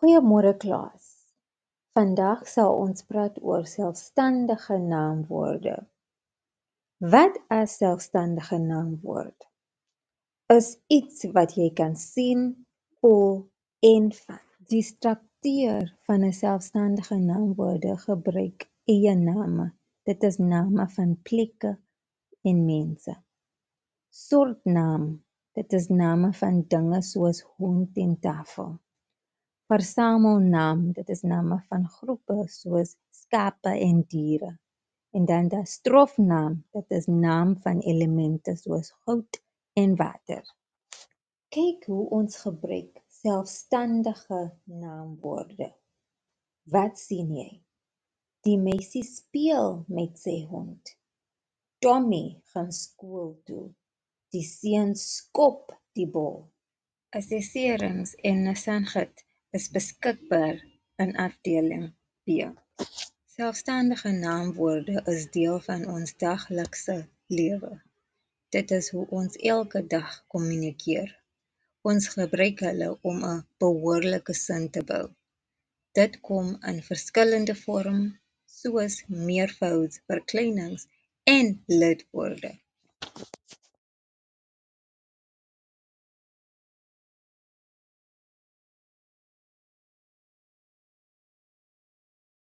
Goeiemôre klas. Vandag sal ons praat oor selfstandige naamwoorde. Wat 'n selfstandige naamwoord? Is iets wat jy kan sien, voel en vat. Die struktuur van 'n selfstandige naamwoorde gebruik eie-name. Dit is name van plekke en mense. Soortnaam. Dit is name van dinge soos hond en tafel. Versamelnaam, dit is name van groepe soos skape en diere. En dan die strofnaam, dit is naam van elemente soos goud en water. Kyk hoe ons gebruik selfstandige naamwoorde. Wat sien jy? Die meisie speel met sy hond. Tommy gaan skool toe. Die seun skop die bal. Assesserings en nasanggit is beskikbaar in afdeling B. Selfstandige naamwoorde is deel van ons daglikse lewe. Dit is hoe ons elke dag kommunikeer. Ons gebruik hulle om 'n behoorlike sin te bou. Dit kom in verskillende vorme soos meervouds, verkleinings en lidwoorde.